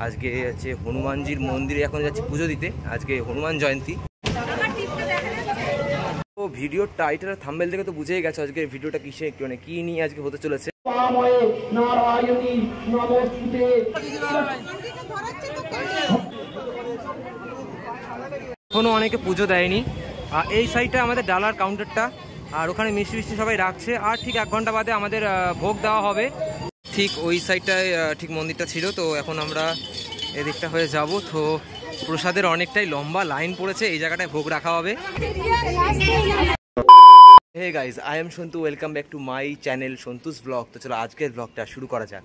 আজকে হচ্ছে হনুমানজির মন্দিরে এখন যাচ্ছি পুজো দিতে। আজকে হনুমান জয়ন্তী। তো ভিডিওর টাইটেল আর থাম্বনেল থেকে তো বুঝেই গেছো আজকে ভিডিওটা কিসে মানে কি নিয়ে আজকে হতে চলেছে। এখনো অনেকে পুজো দেয়নি। আর এই সাইডটা আমাদের ডালার কাউন্টারটা, আর ওখানে মিষ্টি মিষ্টি সবাই রাখছে। আর ঠিক 1 ঘন্টা বাদে আমাদের ভোগ দেওয়া হবে। ঠিক ওই সাইডটায় ঠিক মন্দিরটা ছিল, তো এখন আমরা এদিকটা হয়ে যাব। তো প্রসাদের অনেকটাই লম্বা লাইন পড়েছে, এই জায়গাটায় ভোগ রাখা হবে। Hey guys, I am Santu, welcome back to my channel Santu's blog. তো চলো আজকের ব্লগটা শুরু করা যাক।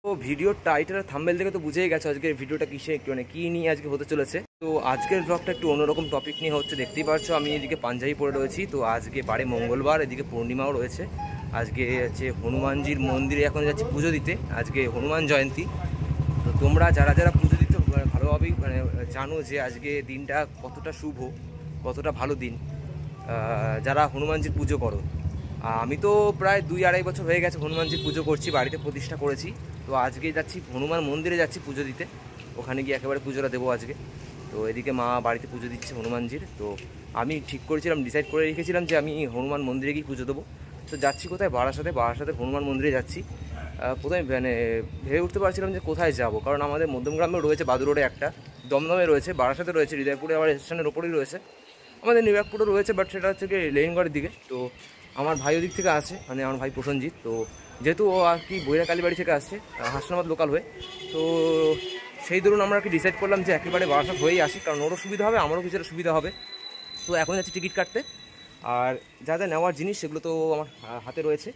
তো ভিডিওর টাইটেল আর থাম্বনেল থেকে তো বুঝেই গেছো আজকের ভিডিওটা কিসে মানে কি নিয়ে আজকে হতে চলেছে। তো আজকের ব্লগটা একটু অন্যরকম টপিক নিয়ে হচ্ছে। দেখতেই পারছো আমি এদিকে পাঞ্জাবি পরে রয়েছি। তো আজকে বারে মঙ্গলবার, এদিকে পূর্ণিমাও রয়েছে। আজকে হচ্ছে হনুমানজির মন্দিরে এখন যাচ্ছি পুজো দিতে। আজকে হনুমান জয়ন্তী। তো তোমরা যারা যারা পুজো দিতে ভালোভাবেই মানে জানো যে আজকে দিনটা কতটা শুভ, কতটা ভালো দিন যারা হনুমানজির পুজো করো। আমি তো প্রায় 2-2.5 বছর হয়ে গেছে হনুমানজির পুজো করছি, বাড়িতে প্রতিষ্ঠা করেছি। তো আজকে যাচ্ছি হনুমান মন্দিরে যাচ্ছি পুজো দিতে। ওখানে গিয়ে একেবারে পুজোটা দেবো আজকে। তো এদিকে মা বাড়িতে পুজো দিচ্ছে হনুমানজির। তো আমি ঠিক করেছিলাম, ডিসাইড করে রেখেছিলাম যে আমি হনুমান মন্দিরে গিয়ে পুজো দেবো। তো যাচ্ছি কোথায়, বারাসাতে হনুমান মন্দিরে যাচ্ছি। প্রথমে মানে ভেবে উঠতে পারছিলাম যে কোথায় যাব, কারণ আমাদের মধ্যমগ্রামেও রয়েছে, বাদুর রোডে একটা, দমদমে রয়েছে, বারাসাতে রয়েছে, হৃদয়পুরে আবার স্টেশনের ওপরেই রয়েছে, আমাদের নিউইয়র্কপুরে রয়েছে, বাট সেটা হচ্ছে কি লেনিনগড়ের দিকে। তো আমার ভাই ওদিক থেকে আসে, মানে আমার ভাই প্রসেনজিৎ। তো যেহেতু ও আর কি বইরা কালীবাড়ি থেকে আসছে, হাসনাবাদ লোকাল হয়ে, তো সেই ধরুন আমরা আর কি ডিসাইড করলাম যে একেবারে বারাসাত হয়েই আসি, কারণ ওরও সুবিধা হবে, আমারও কিছুটা সুবিধা হবে। তো এখন যাচ্ছি টিকিট কাটতে। আর যা যা নেওয়ার জিনিস সেগুলো তো আমার হাতে রয়েছে।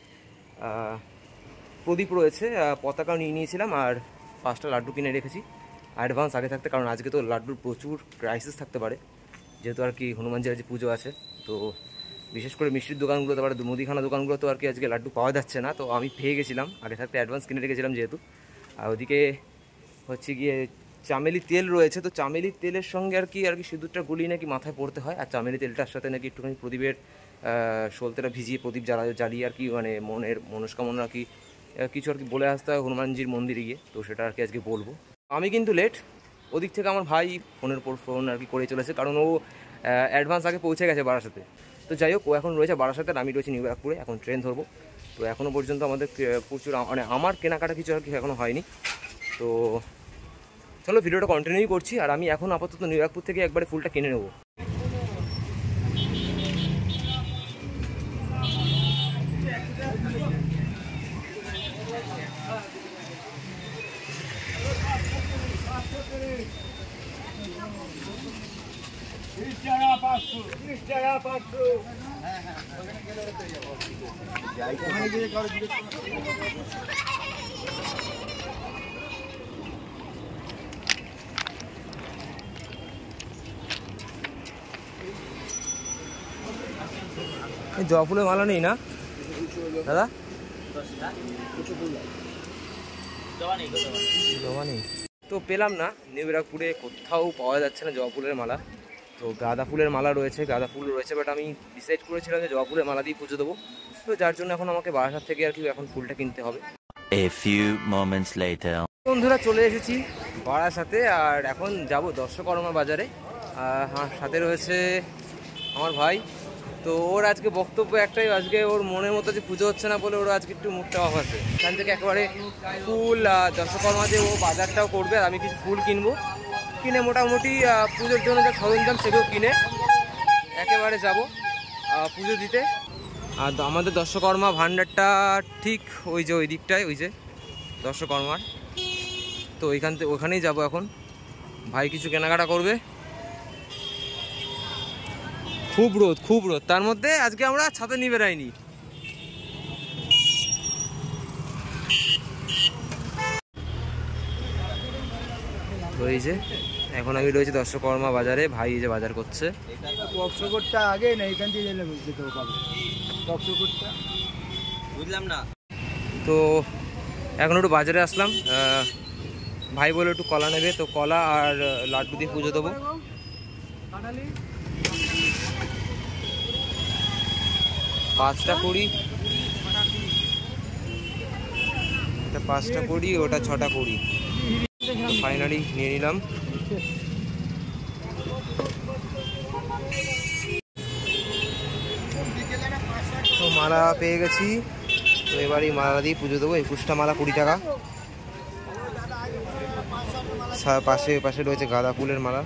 প্রদীপ রয়েছে, পতাকাও নিয়ে নিয়েছিলাম, আর 5টা লাড্ডু কিনে রেখেছি অ্যাডভান্স আগে থাকতে, কারণ আজকে তো লাড্ডুর প্রচুর ক্রাইসিস থাকতে পারে, যেহেতু আর কি হনুমানজির যে পুজো আছে। তো বিশেষ করে মিষ্টির দোকানগুলো, তারপরে মুদিখানা দোকানগুলো তো আর কি আজকে লাড্ডু পাওয়া যাচ্ছে না। তো আমি পেয়ে গেছিলাম আগে থাকতে, অ্যাডভান্স কিনে রেখেছিলাম যেহেতু। আর ওদিকে হচ্ছে গিয়ে চামেলি তেল রয়েছে। তো চামেলি তেলের সঙ্গে আর কি সিঁদুরটা গুলিয়ে নাকি মাথায় পড়তে হয়, আর চামেলি তেলটার সাথে নাকি একটুখানি প্রদীপের সলতেটা ভিজিয়ে প্রদীপ জ্বালিয়ে আর কি মানে মনের মনস্কামনা আর কি কিছু আর কি বলে আসতে হয় হনুমানজির মন্দিরে গিয়ে। তো সেটা আর কি আজকে বলবো। আমি কিন্তু লেট, ওদিক থেকে আমার ভাই ফোনের পর ফোন আর কি করে চলেছে, কারণ ও অ্যাডভান্স আগে পৌঁছে গেছে বারাসাতে। তো যাই হোক, ও এখন রয়েছে বারাসাতে, আমি রয়েছি নিউইয়র্কপুরে, এখন ট্রেন ধরবো। তো এখনও পর্যন্ত আমাদের প্রচুর মানে আমার কেনাকাটা কিছু আর কি এখনও হয়নি। তো চলো ভিডিওটা কন্টিনিউ করছি। আর আমি এখন আপাতত নিউইয়র্কপুর থেকে একবারে ফুলটা কিনে নেবো। জবা ফুলের মালা নেই না দাদা? জবা নেই তো পেলাম না, নিউইয়র্কপুরে কোথাও পাওয়া যাচ্ছে না জবা ফুলের মালা। তো গাঁদা ফুলের মালা রয়েছে, গাঁদা ফুল রয়েছে, বাট আমি ডিসাইড করেছিলাম যে জবা ফুলের মালা দিয়ে পুজো দেবো। তো যার জন্য এখন আমাকে বারাসাত থেকে আর কি এখন ফুলটা কিনতে হবে। বন্ধুরা চলে এসেছি বারাসাতে, আর এখন যাব দর্শকর্মা বাজারে। হ্যাঁ, সাথে রয়েছে আমার ভাই। তো ওর আজকে বক্তব্য একটাই, আজকে ওর মনের মতো যে পুজো হচ্ছে না বলে ওর আজকে একটু মুখটা অফ আছে। এখান থেকে একেবারে ফুল দর্শকর্মা যে ও বাজারটাও করবে, আর আমি কিছু ফুল কিনবো, কিনে মোটামুটি পুজোর জন্য যা সরঞ্জাম সেগুলো কিনে একেবারে যাব পুজো দিতে। আর আমাদের দর্শকর্মা ভাণ্ডারটা ঠিক ওই যে ওই দিকটায়, ওই যে দর্শকর্মার, তো ওইখান থেকে ওখানেই যাবো এখন। ভাই কিছু কেনাকাটা করবে। খুব রোদ, তার মধ্যে আজকে আমরা ছাতা নিয়ে বেরাইনি। তো এই যে এখন আমি রয়েছি দর্শকর্মা বাজারে, ভাই এই যে বাজার করছে। আগে না এখান থেকে বুঝলাম না। তো এখন একটু বাজারে আসলাম, ভাই বলে একটু কলা নেবে, তো কলা আর লাড্ডু দিয়ে পুজো দেবো। 5টা 20। এটা 5টা করি, ওটা 6টা করি। ফাইনালি নিয়ে নিলাম। তো মালা পেয়ে গেছি, তো এবার এই মালা দিয়ে পুজো দেবো। 21টা মালা 20 টাকা। পাশে পাশে রয়েছে গাঁদা ফুলের মালা।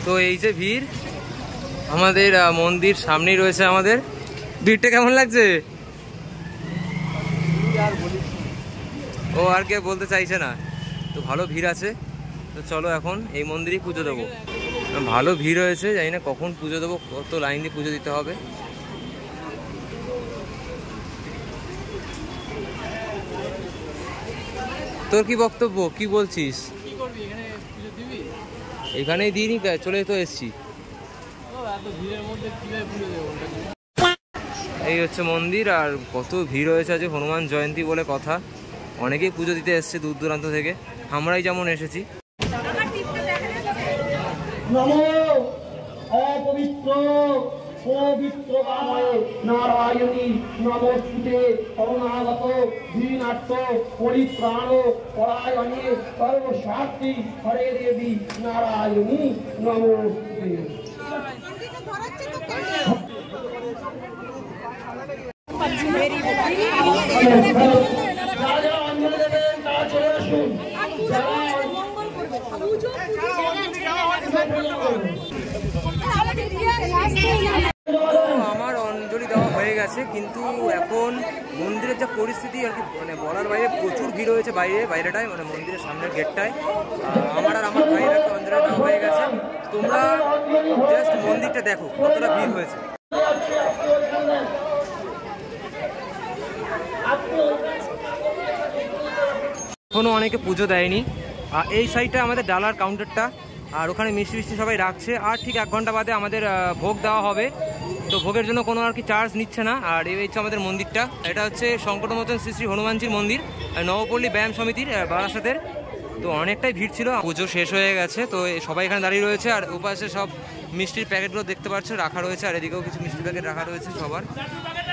তো এই যে ভিড়, আমাদের মন্দির সামনেই রয়েছে আমাদের। ভিড়টা কেমন লাগছে? ও আর কে বলতে চাইছে না। তো ভালো ভিড় আছে। তো চলো এখন এই মন্দিরেই পুজো দেবো। ভালো ভিড় হয়েছে, জানি না কখন পুজো দেবো, কত লাইন দিয়ে পুজো দিতে হবে। তোর কি বক্তব্য, কি বলছিস? এখানেই দিইনি, চলে তো এসছি। এই হচ্ছে মন্দির, আর কত ভিড় হয়েছে আজ, হনুমান জয়ন্তী বলে কথা। অনেকেই পুজো দিতে এসছে দূর দূরান্ত থেকে, আমরাই যেমন এসেছি। নারায়ণী নমস্তুতে করুণাগত দীনার্থ পরিত্রাণ পরায়ণে সর্বশক্তি হরে দেবী নারায়ণী নমস্তুতে। যারা অঞ্জলি দেবেন তারা চলে আসুন। আমার অঞ্জলি দেওয়া হয়ে গেছে, কিন্তু এখন মন্দিরের যা পরিস্থিতি আর কি, মানে বলার বাইরে, প্রচুর ভিড় হয়েছে বাইরেটায়, মানে মন্দিরের সামনের গেটটায়। আমার আর আমার ভাইয়ের একটা অঞ্জলি দেওয়া হয়ে গেছে। তোমরা জাস্ট মন্দিরটা দেখো কতটা ভিড় হয়েছে। এখনো অনেকে পুজো দেয়নি। এই সাইডটা আমাদের ডালার কাউন্টারটা, আর ওখানে মিষ্টি মিষ্টি সবাই রাখছে। আর ঠিক 1 ঘন্টা বাদে আমাদের ভোগ দেওয়া হবে। তো ভোগের জন্য কোনো আর কি চার্জ নিচ্ছে না। আর এই হচ্ছে আমাদের মন্দিরটা, এটা হচ্ছে সংকটমোচন শ্রী শ্রী হনুমানজির মন্দির, নবপল্লী ব্যায়াম সমিতির বারাসাতের। তো অনেকটাই ভিড় ছিল, পুজো শেষ হয়ে গেছে। তো সবাই এখানে দাঁড়িয়ে রয়েছে, আর ওপাশে সব মিষ্টির প্যাকেটগুলো দেখতে পাচ্ছ রাখা রয়েছে, আর এদিকেও কিছু মিষ্টির প্যাকেট রাখা রয়েছে সবার,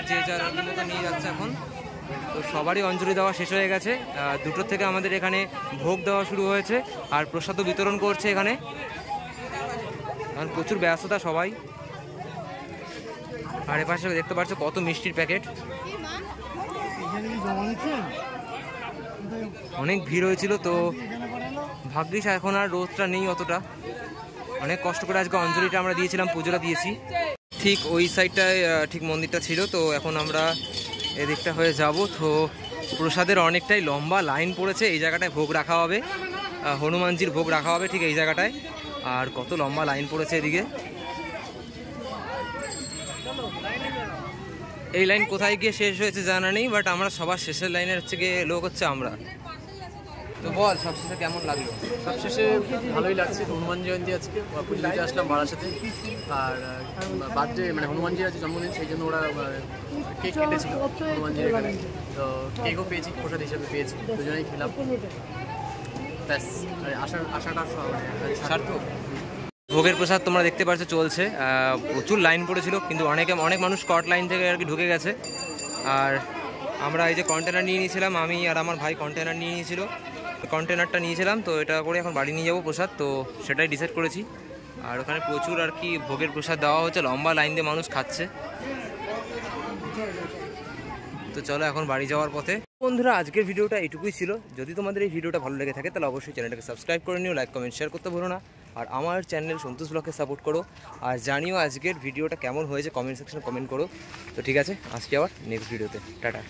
যে যার মতো নিয়ে যাচ্ছে এখন। তো সবারই অঞ্জলি দেওয়া শেষ হয়ে গেছে। 2টোর থেকে আমাদের এখানে ভোগ দেওয়া শুরু হয়েছে, আর প্রসাদও বিতরণ করছে এখানে। কারণ প্রচুর ব্যস্ততা সবাই। আর এপাশে দেখতে পাচ্ছ কত মিষ্টির প্যাকেট। অনেক ভিড় হয়েছিল, তো ভাগ্যিস এখন আর রোদটা নেই অতটা। অনেক কষ্ট করে আজকে অঞ্জলিটা আমরা দিয়েছিলাম, পুজোটা দিয়েছি। ঠিক ওই সাইডটায় ঠিক মন্দিরটা ছিল। তো এখন আমরা এদিকটা হয়ে যাব। তো প্রসাদের অনেকটাই লম্বা লাইন পড়েছে। এই জায়গাটায় ভোগ রাখা হবে, হনুমানজির ভোগ রাখা হবে ঠিক এই জায়গাটায়। আর কত লম্বা লাইন পড়েছে এদিকে। এই লাইন কোথায় গিয়ে শেষ হয়েছে জানা নেই, বাট আমরা সবার শেষের লাইনের হচ্ছে গিয়ে লোক হচ্ছে আমরা। তো বল, সবশেষে কেমন লাগলো? সবশেষে ভালোই লাগছে। হনুমান জয়ন্তী আজকে পুজো দিতে আসলাম বারাসাতে। আর বার্থডে মানে হনুমানজির আছে জন্মদিন, সেই জন্য ওরা কেক কেটেছিল হনুমানজির এখানে। তো কেকও পেয়েছি, প্রসাদ হিসেবে পেয়েছি, দুজনেই খেলাম। ব্যাস, আশাটা সার্থক। ভোগের প্রসাদ তোমরা দেখতে পাচ্ছ চলছে। প্রচুর লাইন পড়েছিল, কিন্তু অনেক মানুষ স্কট লাইন থেকে আর কি ঢুকে গেছে। আর আমরা এই যে কন্টেনার নিয়ে নিয়েছিলাম, আমি আর আমার ভাই কন্টেনার নিয়ে নিয়েছিল, কন্টেনারটা নিয়েছিলাম। তো এটা করে এখন বাড়ি নিয়ে যাবো প্রসাদ, তো সেটাই ডিসাইড করেছি। আর ওখানে প্রচুর আর কি ভোগের প্রসাদ দেওয়া হচ্ছে, লম্বা লাইন দিয়ে মানুষ খাচ্ছে। তো চলো এখন বাড়ি যাওয়ার পথে। বন্ধুরা, আজকের ভিডিওটা এইটুকুই ছিল। যদি তোমাদের এই ভিডিওটা ভালো লেগে থাকে তাহলে অবশ্যই চ্যানেলটাকে সাবস্ক্রাইব করে নিও, লাইক কমেন্ট শেয়ার করতে ভুলো না। আর আমার চ্যানেল সন্তোষ ব্লগকে সাপোর্ট করো, আর জানিও আজকের ভিডিওটা কেমন হয়েছে, কমেন্ট সেকশনে কমেন্ট করো। তো ঠিক আছে, আজকে আবার নেক্সট ভিডিওতে, টাটা।